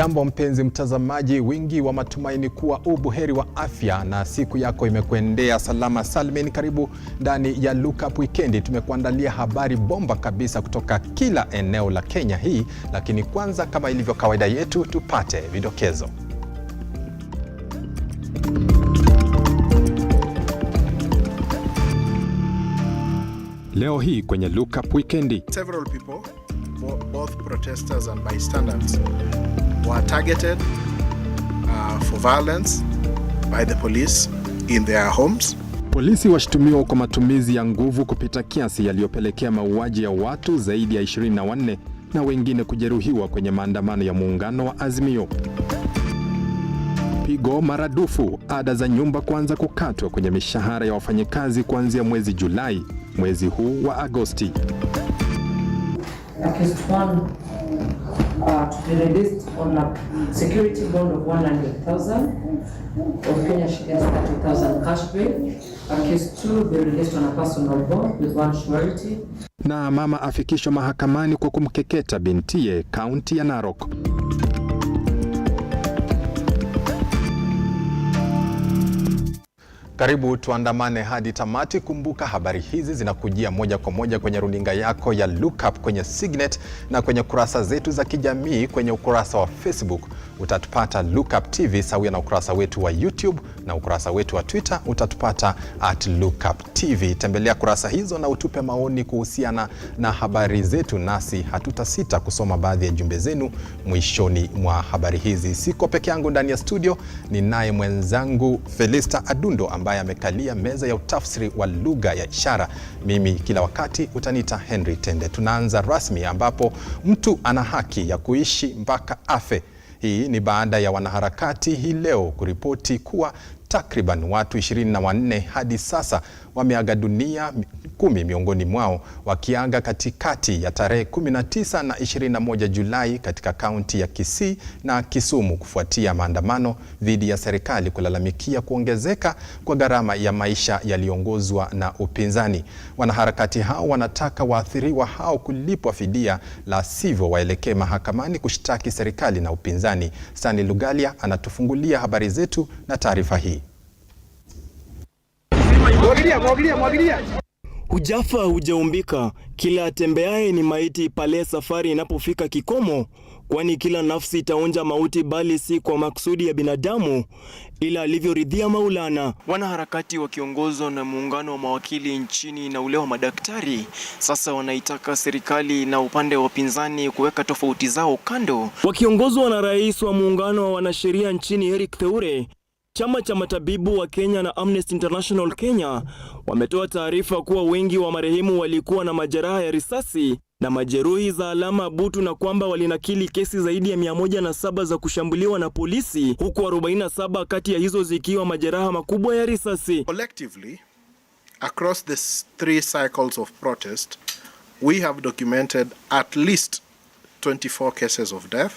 Hujambo mpenzi mtazamaji, wingi wa matumaini kuwa ubuheri wa afya na siku yako imekuendea salama salmin. Karibu ndani ya Lookup Wikendi. Tumekuandalia habari bomba kabisa kutoka kila eneo la Kenya hii, lakini kwanza kama ilivyo kawaida yetu tupate vidokezo. Leo hii kwenye Lookup Wikendi. Several people, both protesters and bystanders, were targeted for violence by the police in their homes. Polisi washtumiwa kwa matumizi ya nguvu kupita kiasi yaliyopelekea mauaji ya watu zaidi ya 24 na wengine kujeruhiwa kwenye maandamano ya muungano wa Azimio. Pigo maradufu, ada za nyumba kuanza kukatwa kwenye mishahara ya wafanyikazi kuanzia mwezi Julai, mwezi huu wa Agosti. To be released on a security bond of 100,000 of Kenya shillings 30,000 cash bail. Case 2 be released on a personal bond with one surety. Na mama afikishwa mahakamani kwa kumkeketa bintiye kaunti ya Narok. Karibu tuandamane hadi tamati. Kumbuka habari hizi zinakujia moja kwa moja kwenye runinga yako ya Lookup kwenye Signet na kwenye kurasa zetu za kijamii. Kwenye ukurasa wa Facebook utatupata Lookup TV sawia na ukurasa wetu wa YouTube, na ukurasa wetu wa Twitter utatupata @Lookuptv. Tembelea kurasa hizo na utupe maoni kuhusiana na habari zetu, nasi hatutasita kusoma baadhi ya jumbe zenu mwishoni mwa habari hizi. Siko peke yangu ndani ya studio, ni naye mwenzangu Felista Adundo ambaye amekalia meza ya utafsiri wa lugha ya ishara. Mimi kila wakati utanita Henry Tende. Tunaanza rasmi ambapo mtu ana haki ya kuishi mpaka afe. Hii ni baada ya wanaharakati hii leo kuripoti kuwa takriban watu 24 hadi sasa wameaga dunia, 10 miongoni mwao wakiaga katikati ya tarehe 19 na 21 Julai katika kaunti ya Kisii na Kisumu kufuatia maandamano dhidi ya serikali kulalamikia kuongezeka kwa gharama ya maisha yaliongozwa na upinzani. Wanaharakati hao wanataka waathiriwa hao kulipwa fidia, la sivyo waelekee mahakamani kushtaki serikali na upinzani. Stanley Lugalia anatufungulia habari zetu na taarifa hii. Hujafa hujaumbika, kila atembeaye ni maiti pale safari inapofika kikomo, kwani kila nafsi itaonja mauti, bali si kwa maksudi ya binadamu ila alivyoridhia Maulana. Wanaharakati wakiongozwa na muungano wa mawakili nchini na ule wa madaktari sasa wanaitaka serikali na upande wa upinzani kuweka tofauti zao kando. Wakiongozwa na rais wa muungano wa wanasheria nchini Eric Theure, chama cha matabibu wa Kenya na Amnesty International Kenya wametoa taarifa kuwa wengi wa marehemu walikuwa na majeraha ya risasi na majeruhi za alama butu, na kwamba walinakili kesi zaidi ya 107 za kushambuliwa na polisi, huku 47 kati ya hizo zikiwa majeraha makubwa ya risasi. Collectively, across the 3 cycles of protest, we have documented at least 24 cases of death,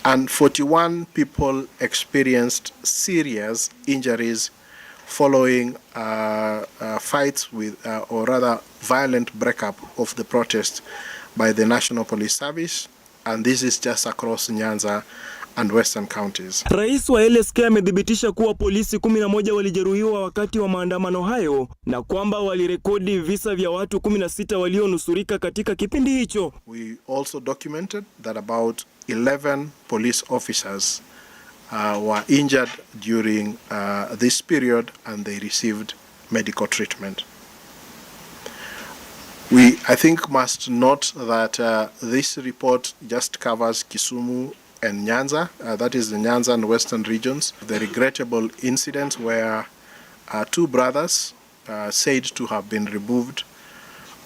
and 41 people experienced serious injuries following fights with, or rather violent breakup of the protest by the National Police Service, and this is just across Nyanza and Western counties. Rais wa Lsk amedhibitisha kuwa polisi 11 walijeruhiwa wakati wa maandamano hayo na kwamba walirekodi visa vya watu 16 walionusurika katika kipindi hicho. We also documented that about 11 police officers were injured during this period, and they received medical treatment. We, I think, must note that this report just covers Kisumu and Nyanza, that is the Nyanza and Western regions. The regrettable incident where 2 brothers said to have been removed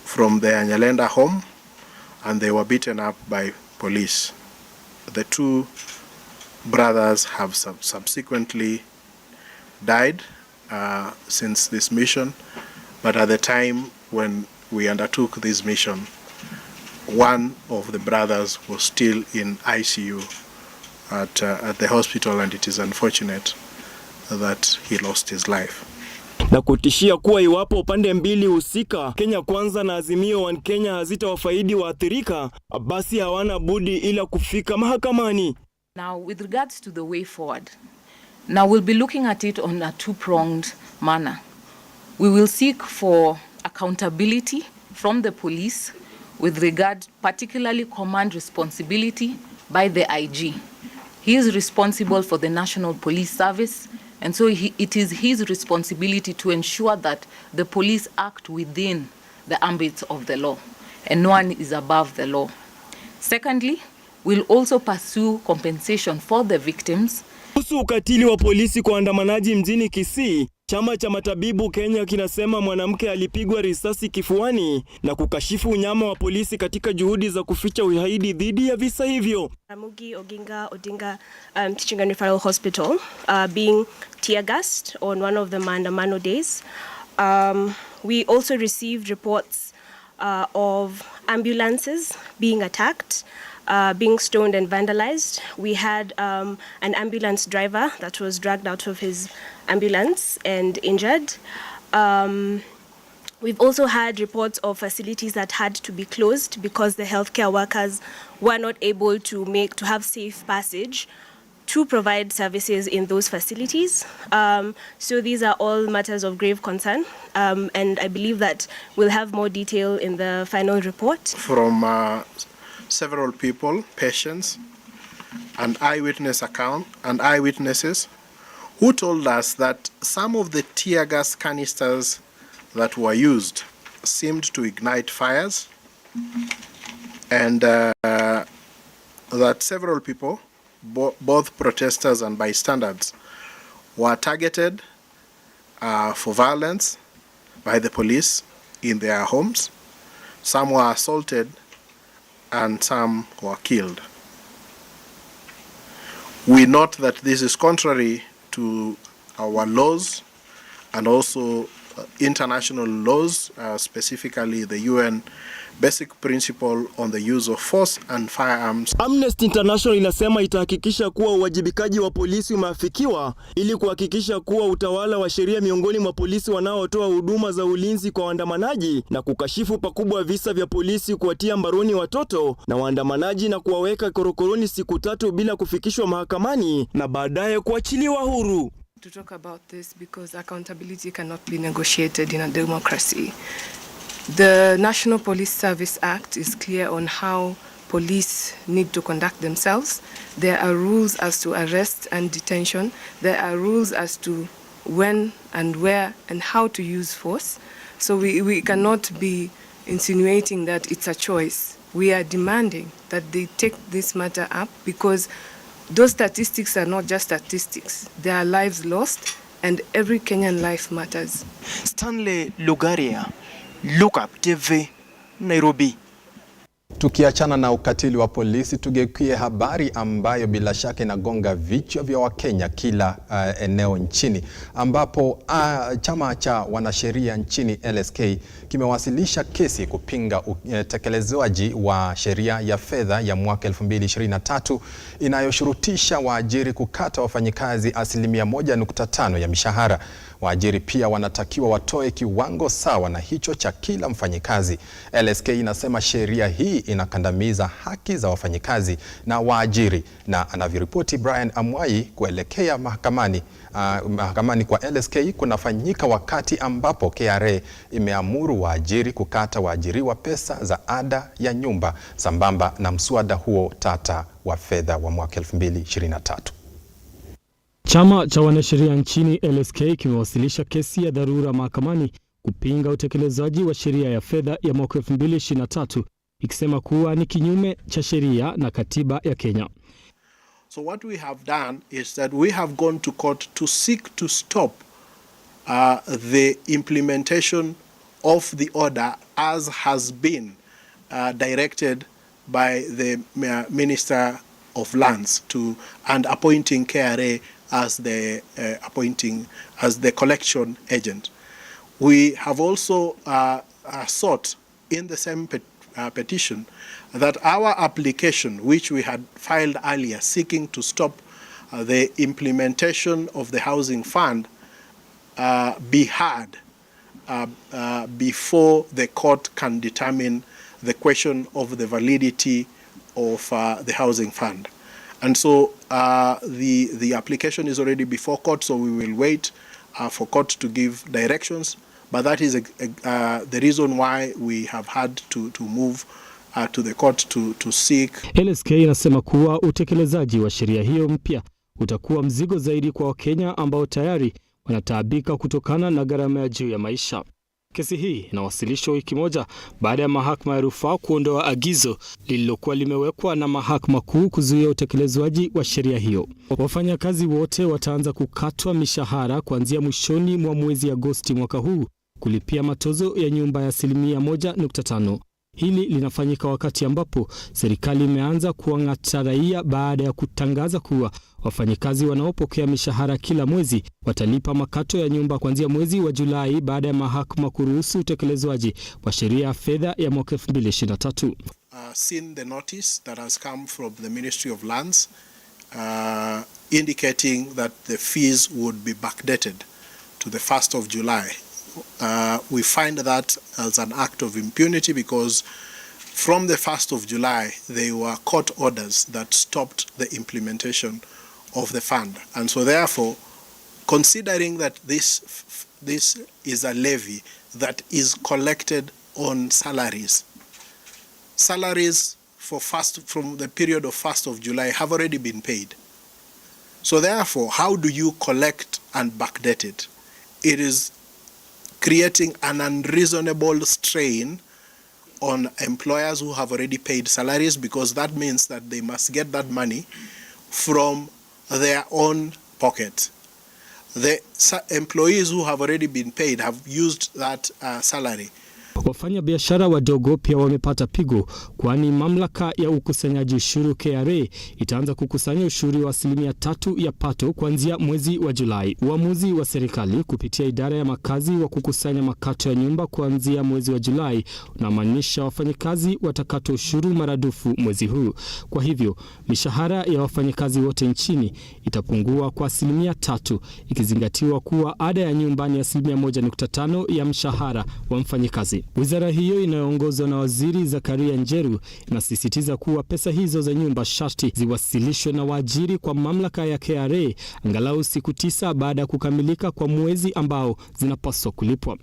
from their Nyalenda home and they were beaten up by police. The 2 brothers have subsequently died since this mission, but at the time when we undertook this mission, one of the brothers was still in ICU at the hospital, and it is unfortunate that he lost his life. Na kutishia kuwa iwapo pande mbili husika, Kenya Kwanza na Azimio One Kenya hazitawafaidi waathirika, basi hawana budi ila kufika mahakamani. Now, with regards to the way forward, now we'll be looking at it on a two-pronged manner. We will seek for accountability from the police with regard, particularly command responsibility by the IG. He is responsible for the National Police Service, and so it is his responsibility to ensure that the police act within the ambit of the law, and no one is above the law. Secondly, we'll also pursue compensation for the victims. Kuhusu ukatili wa polisi kwa waandamanaji mjini Kisii, chama cha matabibu Kenya kinasema mwanamke alipigwa risasi kifuani na kukashifu unyama wa polisi katika juhudi za kuficha uhaidi dhidi ya visa hivyo. Ramogi Oginga Odinga Teaching and Referral Hospital being tear gassed on one of the maandamano days. We also received reports of ambulances being attacked, being stoned and vandalized. We had an ambulance driver that was dragged out of his ambulance and injured. We've also had reports of facilities that had to be closed because the healthcare workers were not able to have safe passage to provide services in those facilities. So these are all matters of grave concern, and I believe that we'll have more detail in the final report. From several people, patients, and eyewitnesses who told us that some of the tear gas canisters that were used seemed to ignite fires, and that several people, both protesters and bystanders, were targeted for violence by the police in their homes. Some were assaulted and some were killed. We note that this is contrary to our laws and also international laws, specifically the UN Basic Principle on the Use of Force and Firearms. Amnesty International inasema itahakikisha kuwa uwajibikaji wa polisi umeafikiwa ili kuhakikisha kuwa utawala wa sheria miongoni mwa polisi wanaotoa huduma za ulinzi kwa waandamanaji, na kukashifu pakubwa visa vya polisi kuwatia mbaroni watoto na waandamanaji na kuwaweka korokoroni siku 3 bila kufikishwa mahakamani na baadaye kuachiliwa huru. To talk about this because accountability cannot be negotiated in a democracy. The National Police Service Act is clear on how police need to conduct themselves. There are rules as to arrest and detention. There are rules as to when and where and how to use force. So we cannot be insinuating that it's a choice. We are demanding that they take this matter up because those statistics are not just statistics. There are lives lost and every Kenyan life matters. Stanley Lugaria, Lookuptv, Nairobi. Tukiachana na ukatili wa polisi, tugeukie habari ambayo bila shaka inagonga vichwa vya Wakenya kila eneo nchini, ambapo chama cha wanasheria nchini LSK kimewasilisha kesi kupinga utekelezwaji wa sheria ya fedha ya mwaka 2023 inayoshurutisha waajiri kukata wafanyikazi 1.5% ya mishahara. Waajiri pia wanatakiwa watoe kiwango sawa na hicho cha kila mfanyikazi. LSK inasema sheria hii inakandamiza haki za wafanyikazi na waajiri, na anavyoripoti Brian Amwai kuelekea mahakamani kwa LSK kunafanyika wakati ambapo KRA imeamuru waajiri kukata waajiriwa pesa za ada ya nyumba sambamba na mswada huo tata wa fedha wa mwaka 2023. Chama cha wanasheria nchini LSK kimewasilisha kesi ya dharura mahakamani kupinga utekelezaji wa sheria ya fedha ya mwaka 2023, ikisema kuwa ni kinyume cha sheria na katiba ya Kenya. So what we have done is that we have gone to court to seek to stop the implementation of the order as has been directed by the Minister of Lands and appointing KRA as the collection agent. We have also sought in the same petition that our application, which we had filed earlier, seeking to stop the implementation of the housing fund, be heard before the court can determine the question of the validity of the housing fund. And so the application is already before court, so we will wait for court to give directions. But that is the reason why we have had to move to the court to seek. LSK inasema kuwa utekelezaji wa sheria hiyo mpya utakuwa mzigo zaidi kwa Wakenya ambao tayari wanataabika kutokana na gharama ya juu ya maisha. Kesi hii inawasilishwa wiki moja baada ya mahakama ya rufaa kuondoa agizo lililokuwa limewekwa na mahakama kuu kuzuia utekelezwaji wa sheria hiyo. Wafanyakazi wote wataanza kukatwa mishahara kuanzia mwishoni mwa mwezi Agosti mwaka huu kulipia matozo ya nyumba ya 1.5%. Hili linafanyika wakati ambapo serikali imeanza kuang'ata raia baada ya kutangaza kuwa wafanyakazi wanaopokea mishahara kila mwezi watalipa makato ya nyumba kuanzia mwezi wa Julai baada ya mahakama kuruhusu utekelezwaji wa sheria ya fedha ya mwaka 2023. Seen the notice that has come from the Ministry of Lands indicating that the fees would be backdated to the 1st of July. We find that as an act of impunity because from the 1st of July, there were court orders that stopped the implementation of the fund. And so therefore, considering that this is a levy that is collected on salaries from the period of 1st of July have already been paid. So therefore, how do you collect and backdate it? It is creating an unreasonable strain on employers who have already paid salaries, because that means that they must get that money from their own pocket. The employees who have already been paid have used that salary. Wafanya biashara wadogo pia wamepata pigo, kwani mamlaka ya ukusanyaji ushuru KRA itaanza kukusanya ushuru wa 3% ya pato kuanzia mwezi wa Julai. Uamuzi wa serikali kupitia idara ya makazi wa kukusanya makato ya nyumba kuanzia mwezi wa Julai unamaanisha wafanyakazi watakata ushuru maradufu mwezi huu. Kwa hivyo, mishahara ya wafanyakazi wote nchini itapungua kwa 3%, ikizingatiwa kuwa ada ya nyumba ni 1.5% ya mshahara wa mfanyakazi. Wizara hiyo inayoongozwa na Waziri Zakaria Njeru inasisitiza kuwa pesa hizo za nyumba sharti ziwasilishwe na waajiri kwa mamlaka ya KRA angalau siku 9 baada ya kukamilika kwa mwezi ambao zinapaswa kulipwa.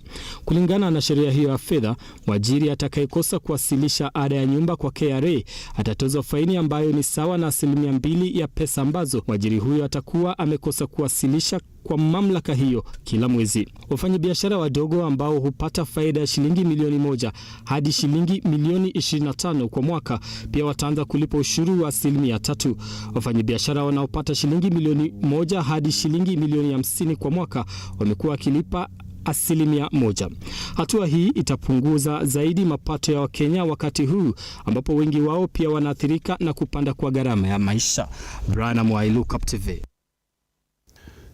Kulingana na sheria hiyo ya fedha, mwajiri atakayekosa kuwasilisha ada ya nyumba kwa KRA atatozwa faini ambayo ni sawa na 2% ya pesa ambazo mwajiri huyo atakuwa amekosa kuwasilisha kwa mamlaka hiyo kila mwezi. Wafanyabiashara wadogo ambao hupata faida ya shilingi milioni 1 hadi shilingi milioni 25 kwa mwaka pia wataanza kulipa ushuru wa 3%. Wafanyabiashara wanaopata shilingi milioni 1 hadi shilingi milioni 50 kwa mwaka wamekuwa wakilipa 1%. Hatua hii itapunguza zaidi mapato ya Wakenya wakati huu ambapo wengi wao pia wanaathirika na kupanda kwa gharama ya maisha. Brian Mwai, Lookuptv.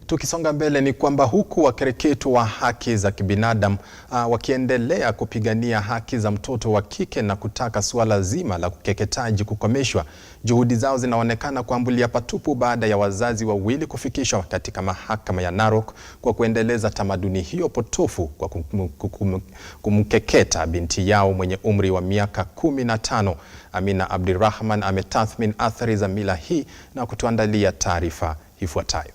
Tukisonga mbele ni kwamba huku wakereketo wa haki za kibinadamu wakiendelea kupigania haki za mtoto wa kike na kutaka suala zima la ukeketaji kukomeshwa, juhudi zao zinaonekana kuambulia patupu baada ya wazazi wawili kufikishwa katika mahakama ya Narok kwa kuendeleza tamaduni hiyo potofu kwa kumkeketa binti yao mwenye umri wa miaka 15. Amina Abdirahman ametathmini athari za mila hii na kutuandalia taarifa ifuatayo.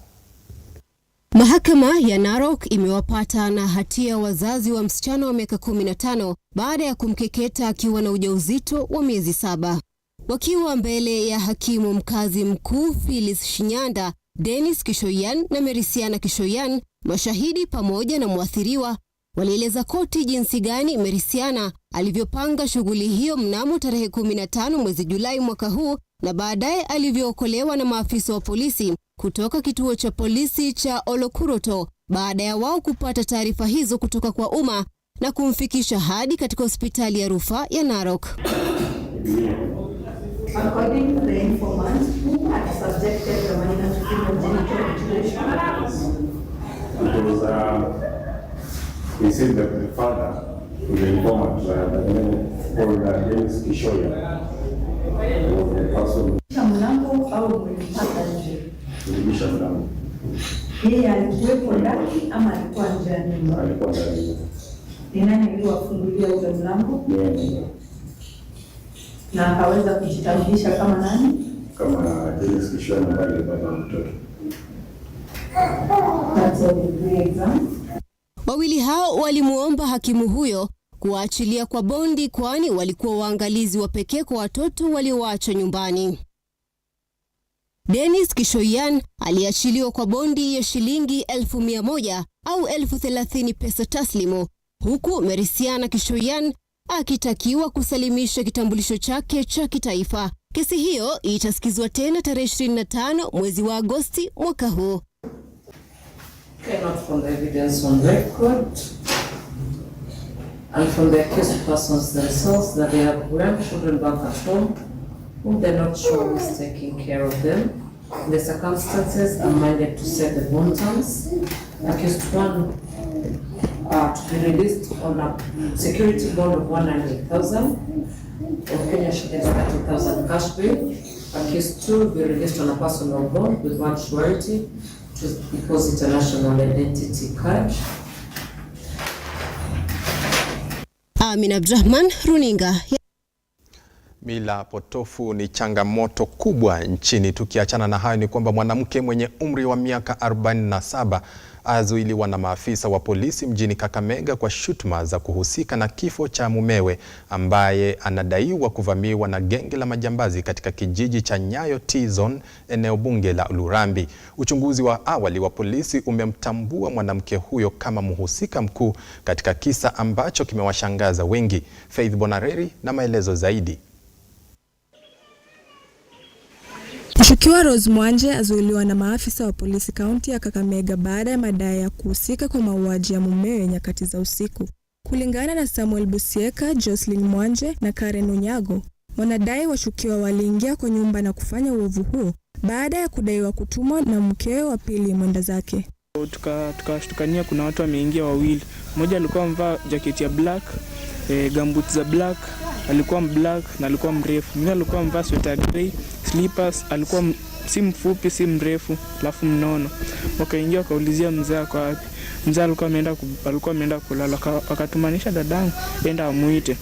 Mahakama ya Narok imewapata na hatia wazazi wa msichana wa miaka 15 baada ya kumkeketa akiwa na ujauzito wa miezi 7. Wakiwa mbele ya hakimu mkazi mkuu Phyllis Shinyanda, Dennis Kishoyan na Merisiana Kishoyan, mashahidi pamoja na mwathiriwa walieleza koti jinsi gani Merisiana alivyopanga shughuli hiyo mnamo tarehe 15 mwezi Julai mwaka huu na baadaye alivyookolewa na maafisa wa polisi kutoka kituo cha polisi cha RUTO baada ya wao kupata taarifa hizo kutoka kwa umma na kumfikisha hadi katika hospitali ya rufaa ya Narok. According to the informant who had subjected the minor to genital mutilation, he said that the father, the informant, called Dennis Kishoya, was the person. Mlango au mlipata nje? Mlibisha mlango. Yeye alikuwepo ndani ama alikuwa nje ya nyumba? Alikuwa ndani. Ni nani aliyewafungulia ule mlango? Yeah. Na akaweza kujitambulisha kama nani? kama Dennis Kishoya ambaye baba mtoto. Wawili hao walimuomba hakimu huyo kuachilia kwa bondi, kwani walikuwa waangalizi wa pekee kwa watoto waliowaachwa nyumbani. Dennis Kishoyan aliachiliwa kwa bondi ya shilingi 1,100 au 30,000 pesa taslimu, huku Merisiana Kishoyan akitakiwa kusalimisha kitambulisho chake cha kitaifa. Kesi hiyo itasikizwa tena tarehe 25 mwezi wa Agosti mwaka huu. Not from the evidence on record and from the accused persons themselves that they have grandchildren back at home whom they're not sure who is taking care of them. The circumstances are minded to set the bond terms. Accused one to be released on a security bond of 100,000 of Kenya shillings 30,000 cash bail. Accused two be released on a personal bond with one surety to deposit a national identity card. Amin Abdrahman, runinga. Mila potofu ni changamoto kubwa nchini. Tukiachana na hayo, ni kwamba mwanamke mwenye umri wa miaka 47 azuiliwa na maafisa wa polisi mjini Kakamega kwa shutuma za kuhusika na kifo cha mumewe ambaye anadaiwa kuvamiwa na genge la majambazi katika kijiji cha Nyayo T-Zone, eneo bunge la Lurambi. Uchunguzi wa awali wa polisi umemtambua mwanamke huyo kama mhusika mkuu katika kisa ambacho kimewashangaza wengi. Faith Bonareri na maelezo zaidi. Mshukiwa Rose Mwanje azuiliwa na maafisa wa polisi kaunti ya Kakamega baada ya madai ya kuhusika kwa mauaji ya mumewe nyakati za usiku. Kulingana na Samuel Busieka, Jocelyn Mwanje na Karen Onyago, wanadai washukiwa waliingia kwa nyumba na kufanya uovu huo baada ya kudaiwa kutumwa na mkewe wa pili mwenda zake. Tukashtukania kuna watu wameingia wawili. Mmoja alikuwa amevaa jaketi ya black, gumboots za black, alikuwa black na alikuwa mrefu. Mwingine alikuwa amevaa sweater grey, slippers, alikuwa si mfupi si mrefu, alafu mnono. Wakaingia wakaulizia mzee ako wapi. Mzee alikuwa ameenda kulala, akatumanisha dadangu enda amuite.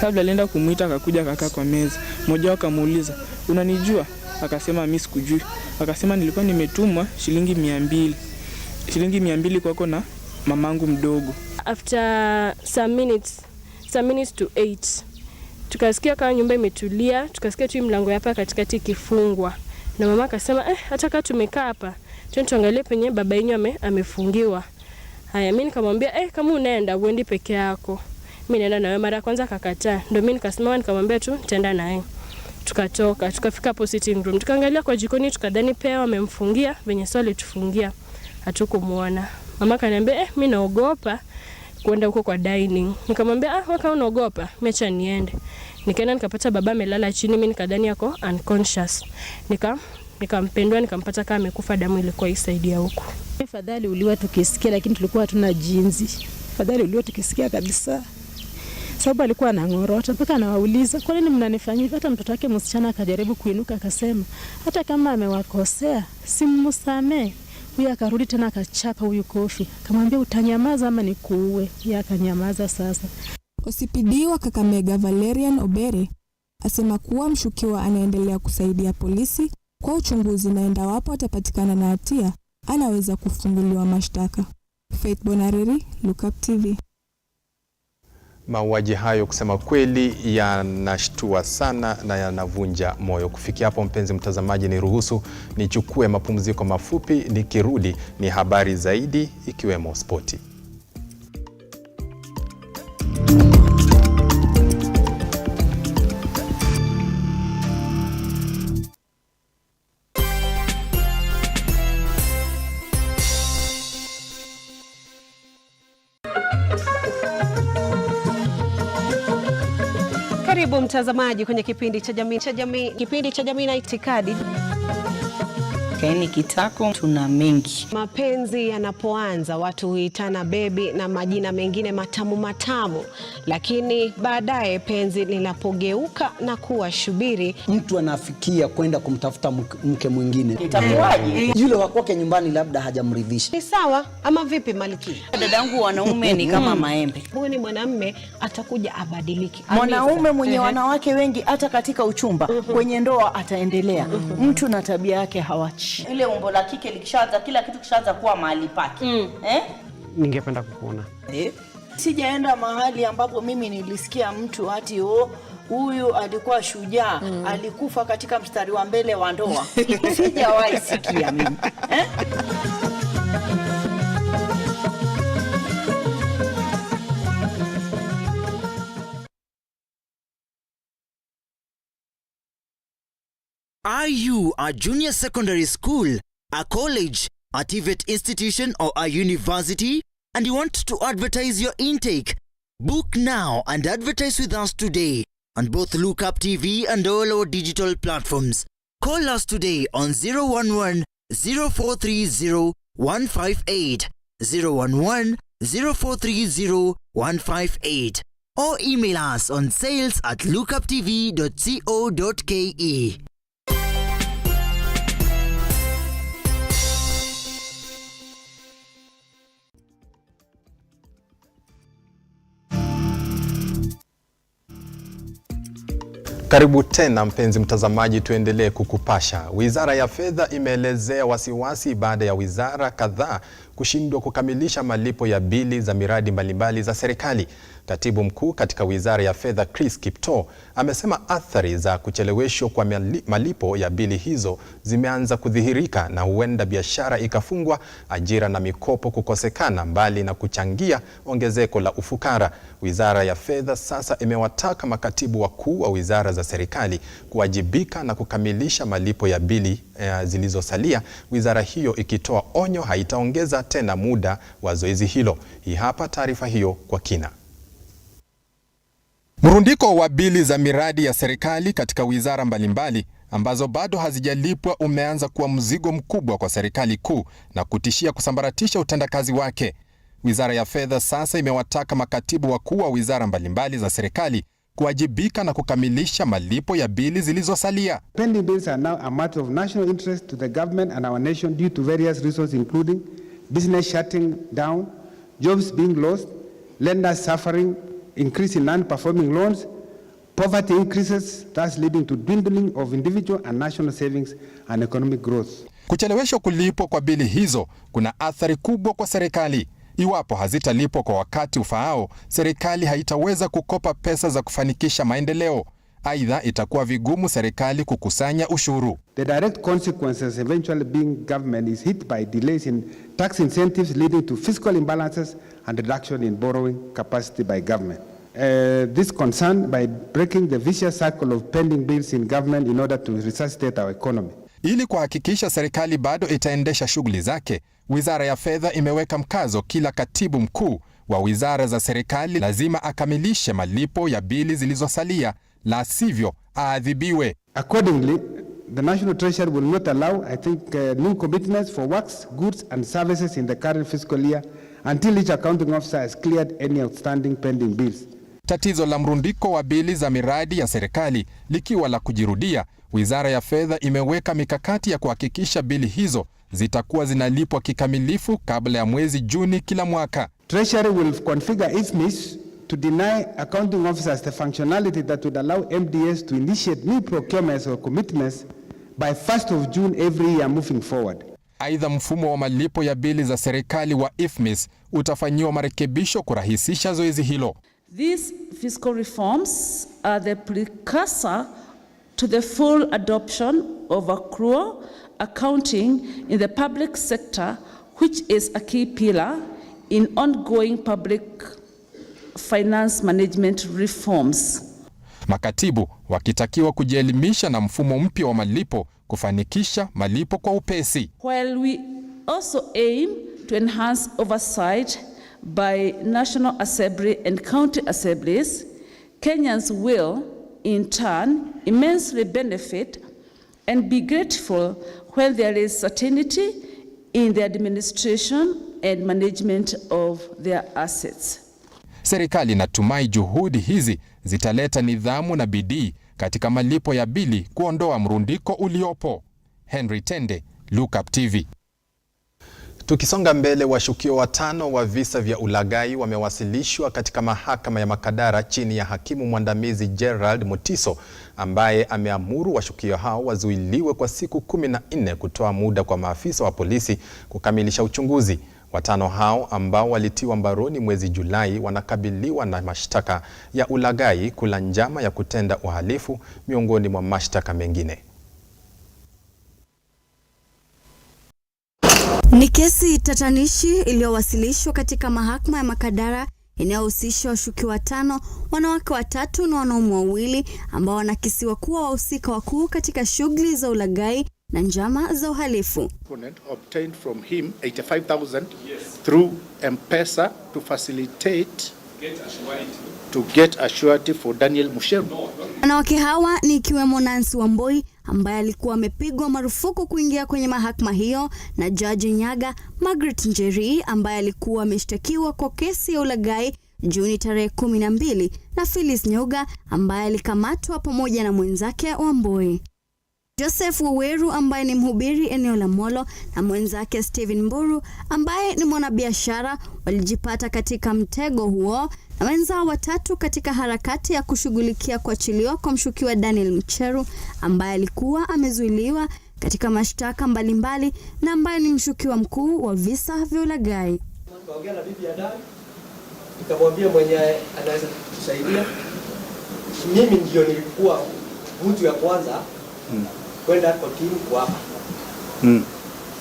Kabla alienda kumuita akakuja akakaa kwa meza. Mmoja wao akamuuliza, "Unanijua?" Akasema, "Mimi sikujui." Akasema, "Nilikuwa nimetumwa shilingi 200. Shilingi 200 kwako na mamangu mdogo." After some minutes to 8, tukasikia kama nyumba imetulia, tukasikia tu mlango hapa katikati ikifungwa. Na mama akasema, hata kama tumekaa hapa, tuangalie penye baba yenu amefungiwa. Haya, mimi nikamwambia, kama unaenda uendi peke yako. Mimi naenda nawe. Mara ya kwanza akakataa. Ndio mimi nikasimama nikamwambia tu nitaenda naye. Tukatoka, tukafika hapo sitting room. Tukaangalia kwa jikoni, tukadhani pia wamemfungia, venye swali tufungia. Hatukumuona. Mama akaniambia, mimi naogopa kwenda huko kwa dining. Nikamwambia, waka unaogopa, mecha niende. Nikaenda nikapata baba amelala chini, mimi nikadhani yako unconscious. Nikampendwa, nikampata kama amekufa, damu ilikuwa isaidia huko. Fadhali uliwa tukisikia, lakini tulikuwa hatuna jinsi. Fadhali uliwa tukisikia kabisa. Sababu alikuwa anangorota mpaka anawauliza, "Kwa nini mnanifanyia?" Hata mtoto wake msichana akajaribu kuinuka akasema, "Hata kama amewakosea, simmusamee." Huyu akarudi tena akachapa huyu kofi. Akamwambia, "Utanyamaza ama nikuue?" Yeye akanyamaza sasa. OCPD wa Kakamega Valerian Obere asema kuwa mshukiwa anaendelea kusaidia polisi kwa uchunguzi na endapo atapatikana na hatia anaweza kufunguliwa mashtaka. Faith Bonareri, Lookuptv. Mauaji hayo kusema kweli yanashtua sana na yanavunja moyo. Kufikia hapo, mpenzi mtazamaji, niruhusu nichukue mapumziko mafupi. Nikirudi ni habari zaidi ikiwemo spoti. Karibu mtazamaji kwenye kipindi cha jamii na itikadi. kaeni kitako, tuna mengi. Mapenzi yanapoanza watu huitana baby na majina mengine matamu matamu, lakini baadaye penzi linapogeuka na kuwa shubiri, mtu anafikia kwenda kumtafuta mke mwingine. Itakuwaje? Yule wa kwake nyumbani labda hajamridhisha. Ni sawa ama vipi Maliki? Dadangu, wanaume ni kama maembe. Huyu ni mwanamume atakuja abadiliki. Mwanaume mwenye wanawake wengi hata katika uchumba, kwenye ndoa ataendelea. Mtu na tabia yake hawachi. Ile umbo la kike likishaanza, kila kitu kishaanza kuwa mahali pake. Ningependa kukuona. Sijaenda mahali ambapo mimi nilisikia mtu ati huyu alikuwa shujaa, alikufa katika mstari wa mbele wa ndoa. Sijawahi sikia mimi. Are you a junior secondary school, a college, a TVET institution or a university and you want to advertise your intake? Book now and advertise with us today on both Lookuptv and all our digital platforms. Call us today on 011 0430 158, 011 0430 158 or email us on sales@lookuptv.co.ke. Karibu tena mpenzi mtazamaji, tuendelee kukupasha. Wizara ya Fedha imeelezea wasiwasi baada ya wizara kadhaa kushindwa kukamilisha malipo ya bili za miradi mbalimbali za serikali. Katibu mkuu katika Wizara ya Fedha Chris Kipto amesema athari za kucheleweshwa kwa malipo ya bili hizo zimeanza kudhihirika na huenda biashara ikafungwa, ajira na mikopo kukosekana, mbali na kuchangia ongezeko la ufukara. Wizara ya Fedha sasa imewataka makatibu wakuu wa wizara za serikali kuwajibika na kukamilisha malipo ya bili zilizosalia, wizara hiyo ikitoa onyo haitaongeza tena muda wa zoezi hilo. Hii hapa taarifa hiyo kwa kina. Mrundiko wa bili za miradi ya serikali katika wizara mbalimbali ambazo bado hazijalipwa umeanza kuwa mzigo mkubwa kwa serikali kuu na kutishia kusambaratisha utendakazi wake. Wizara ya Fedha sasa imewataka makatibu wakuu wa wizara mbalimbali za serikali kuwajibika na kukamilisha malipo ya bili zilizosalia. Pending bills are now a matter of national interest to the government and our nation due to various reasons including business shutting down, jobs being lost, lenders suffering, increase in non-performing loans, poverty increases, thus leading to dwindling of individual and national savings and economic growth. Kucheleweshwa kulipwa kwa bili hizo kuna athari kubwa kwa serikali. Iwapo hazitalipwa kwa wakati ufaao, serikali haitaweza kukopa pesa za kufanikisha maendeleo. Aidha, itakuwa vigumu serikali kukusanya ushuru. The direct consequences eventually being government is hit by delays in tax incentives leading to fiscal imbalances and reduction in borrowing capacity by government. This concern by breaking the vicious cycle of pending bills in government in order to resuscitate our economy. Ili kuhakikisha serikali bado itaendesha shughuli zake, Wizara ya Fedha imeweka mkazo kila katibu mkuu wa wizara za serikali lazima akamilishe malipo ya bili zilizosalia, la sivyo aadhibiwe. Accordingly, the National Treasury will not allow, new commitments for works, goods and services in the current fiscal year until each accounting officer has cleared any outstanding pending bills. Tatizo la mrundiko wa bili za miradi ya serikali likiwa la kujirudia, Wizara ya Fedha imeweka mikakati ya kuhakikisha bili hizo zitakuwa zinalipwa kikamilifu kabla ya mwezi Juni kila mwaka. Treasury will configure its means to deny accounting officers the functionality that would allow MDS to initiate new procurements or commitments by 1st of June every year moving forward. Aidha, mfumo wa malipo ya bili za serikali wa IFMIS utafanyiwa marekebisho kurahisisha zoezi hilo. These fiscal reforms are the precursor to the full adoption of accrual accounting in the public sector, which is a key pillar in ongoing public finance management reforms. Makatibu wakitakiwa kujielimisha na mfumo mpya wa malipo kufanikisha malipo kwa upesi. While we also aim to enhance oversight by National Assembly and County Assemblies, Kenyans will in turn immensely benefit and be grateful when there is certainty in the administration and management of their assets. Serikali inatumai juhudi hizi zitaleta nidhamu na bidii katika malipo ya bili kuondoa mrundiko uliopo. Henry Tende, Lookuptv. Tukisonga mbele, washukiwa 5 wa visa vya ulaghai wamewasilishwa katika mahakama ya Makadara chini ya hakimu mwandamizi Gerald Mutiso, ambaye ameamuru washukiwa hao wazuiliwe kwa siku 14 kutoa muda kwa maafisa wa polisi kukamilisha uchunguzi. 5 hao ambao walitiwa mbaroni mwezi Julai wanakabiliwa na mashtaka ya ulaghai, kula njama ya kutenda uhalifu, miongoni mwa mashtaka mengine. Ni kesi tatanishi iliyowasilishwa katika mahakama ya Makadara inayohusisha washukiwa 5, wanawake 3 na wanaume 2 ambao wanakisiwa kuwa wahusika wakuu katika shughuli za ulaghai na njama za uhalifu. Obtained from him 85,000 through M-Pesa to facilitate to get a surety for Daniel Musheru. Wanawake hawa ni ikiwemo Nancy Wamboi ambaye alikuwa amepigwa marufuku kuingia kwenye mahakama hiyo, na Judge Nyaga, Margaret Njeri ambaye alikuwa ameshtakiwa kwa kesi ya ulaghai Juni tarehe 12, na Phyllis Nyoga ambaye alikamatwa pamoja na mwenzake Wamboi. Joseph Waweru ambaye ni mhubiri eneo la Molo na mwenzake Steven Mburu ambaye ni mwanabiashara walijipata katika mtego huo, na wenzao 3 katika harakati ya kushughulikia kuachiliwa kwa mshukiwa Daniel Musheru ambaye alikuwa amezuiliwa katika mashtaka mbalimbali na ambaye ni mshukiwa mkuu wa visa vya ulaghai. Kaongea na bibi ya Dani, nikamwambia mwenye anaweza kusaidia. Mimi ndio nilikuwa mtu ya kwanza kwenda Kortini Iwapo.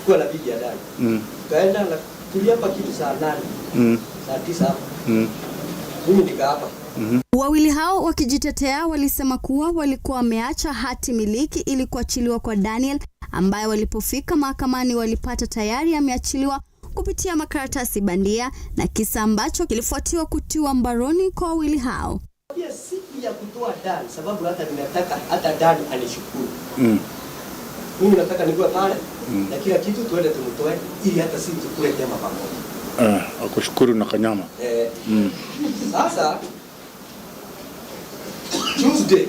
Kwa la bibi ya Dani. Kaenda na tuliapa kitu saa 8. Saa 9. Mimi nikaapa. Wawili hao wakijitetea walisema kuwa walikuwa wameacha hati miliki ili kuachiliwa kwa Daniel, ambaye walipofika mahakamani walipata tayari ameachiliwa kupitia makaratasi bandia, na kisa ambacho kilifuatiwa kutiwa mbaroni kwa wawili hao. Pia siku ya kutoa Dani, sababu hata ninataka hata Dani anishukuru. Mimi nataka nikuwe pale na kila kitu tuende tumtoe ili hata sisi tukule tema pamoja. Akushukuru na kanyama. Sasa Tuesday.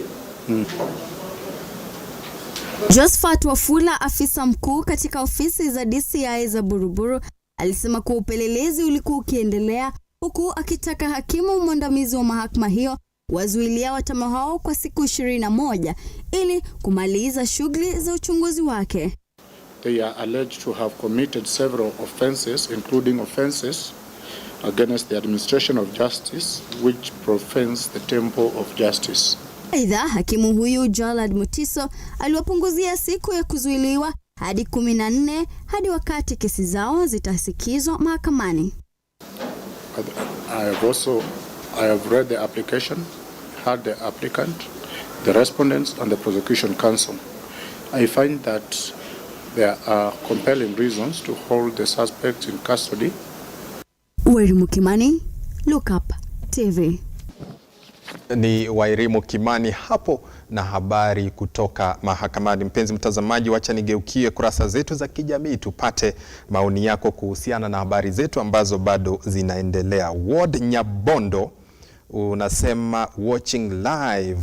Josephat Wafula, afisa mkuu katika ofisi za DCI za Buruburu, alisema kuwa upelelezi ulikuwa ukiendelea, huku akitaka hakimu mwandamizi wa mahakama hiyo wazuilia watano hao kwa siku 21 ili kumaliza shughuli za uchunguzi wake. They are alleged to have committed several offenses, including offenses against the administration of justice, which profanes the temple of justice. Aidha, hakimu huyu Gerald Mutiso aliwapunguzia siku ya kuzuiliwa hadi 14 hadi wakati kesi zao zitasikizwa mahakamani. I have read the application, heard the applicant, the respondents and the prosecution counsel. I find that there are compelling reasons to hold the suspect in custody. Wairimu Kimani, Lookuptv. Ni Wairimu Kimani hapo na habari kutoka mahakamani. Mpenzi mtazamaji, wacha nigeukie kurasa zetu za kijamii tupate maoni yako kuhusiana na habari zetu ambazo bado zinaendelea. Ward Nyabondo unasema watching live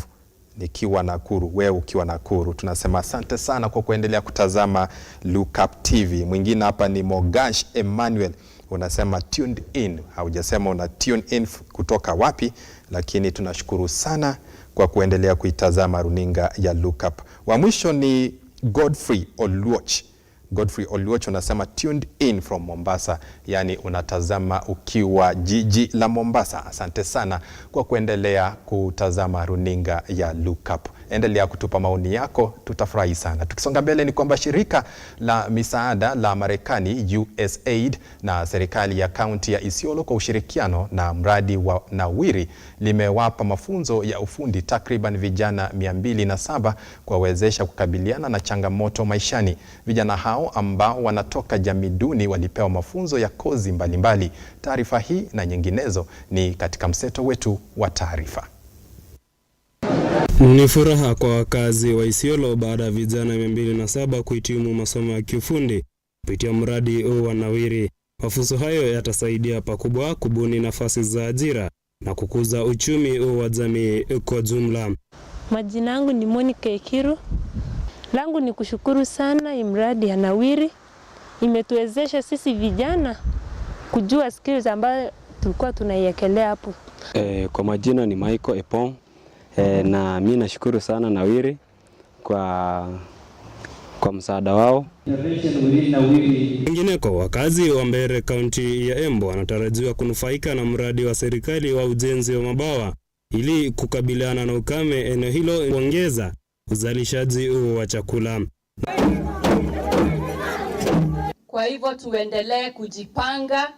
nikiwa Nakuru, wewe ukiwa Nakuru. Tunasema asante sana kwa kuendelea kutazama Lookuptv. Mwingine hapa ni Mogash Emmanuel, unasema tuned in. Haujasema una tune in kutoka wapi, lakini tunashukuru sana kwa kuendelea kuitazama runinga ya Lookup. Wa mwisho ni Godfrey Oluoch. Godfrey Oluoch unasema tuned in from Mombasa, yani unatazama ukiwa jiji la Mombasa. Asante sana kwa kuendelea kutazama runinga ya Lookup. Endelea kutupa maoni yako, tutafurahi sana. Tukisonga mbele ni kwamba shirika la misaada la Marekani USAID na serikali ya kaunti ya Isiolo kwa ushirikiano na mradi wa Nawiri limewapa mafunzo ya ufundi takriban vijana 207 kuwawezesha kukabiliana na changamoto maishani. Vijana hao ambao wanatoka jamii duni walipewa mafunzo ya kozi mbalimbali. Taarifa hii na nyinginezo ni katika mseto wetu wa taarifa. Ni furaha kwa wakazi wa Isiolo baada ya vijana 207 kuhitimu masomo ya kiufundi kupitia mradi wa Nawiri. Mafunzo hayo yatasaidia pakubwa kubuni nafasi za ajira na kukuza uchumi wa jamii kwa jumla. Majina yangu ni Monica Ekiru. Langu ni kushukuru sana mradi ya Nawiri. Imetuwezesha sisi vijana kujua skills ambayo tulikuwa tunaiekelea hapo. Kwa majina ni Michael Epong. Na mimi nashukuru sana Nawiri kwa msaada wao. Wengineko, wakazi wa Mbeere County ya Embu wanatarajiwa kunufaika na mradi wa serikali wa ujenzi wa mabawa ili kukabiliana na ukame eneo hilo, kuongeza uzalishaji wa chakula. Kwa hivyo tuendelee kujipanga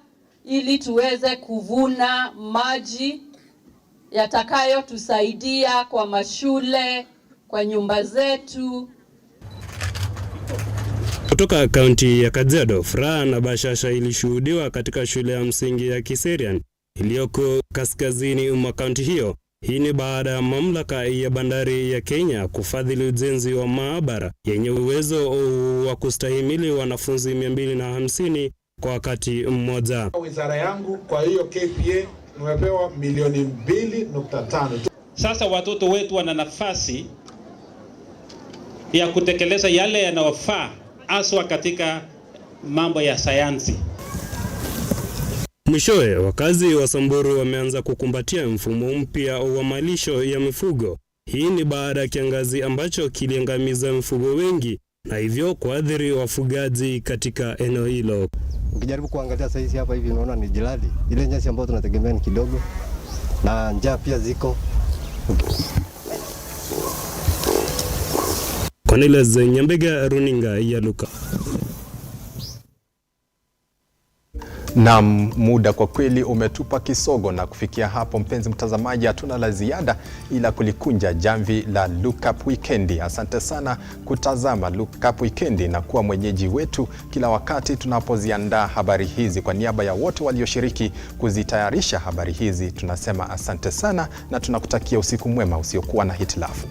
ili tuweze kuvuna maji yatakayotusaidia kwa mashule, kwa nyumba zetu. Kutoka kaunti ya Kajiado, furaha na bashasha ilishuhudiwa katika shule ya msingi ya Kiserian iliyoko kaskazini mwa kaunti hiyo. Hii ni baada ya mamlaka ya bandari ya Kenya kufadhili ujenzi wa maabara yenye uwezo wa kustahimili wanafunzi 250 kwa wakati mmoja. Wizara yangu kwa hiyo KPA nimepewa milioni 2.5. Sasa watoto wetu wana nafasi ya kutekeleza yale yanayofaa haswa katika mambo ya sayansi. Mwishowe, wakazi wa Samburu wameanza kukumbatia mfumo mpya wa malisho ya mifugo. Hii ni baada ya kiangazi ambacho kiliangamiza mifugo wengi na hivyo kuathiri wafugaji katika eneo hilo. Ukijaribu kuangalia saizi hapa hivi unaona ni jilali. Ile nyasi ambayo tunategemea ni kidogo na njaa pia ziko. Cornelius Nyambega, runinga ya Luka. Na muda kwa kweli umetupa kisogo, na kufikia hapo mpenzi mtazamaji hatuna la ziada ila kulikunja jamvi la Lookup Wikendi. Asante sana kutazama Lookup Wikendi na kuwa mwenyeji wetu kila wakati tunapoziandaa habari hizi. Kwa niaba ya wote walioshiriki kuzitayarisha habari hizi tunasema asante sana na tunakutakia usiku mwema usiokuwa na hitilafu.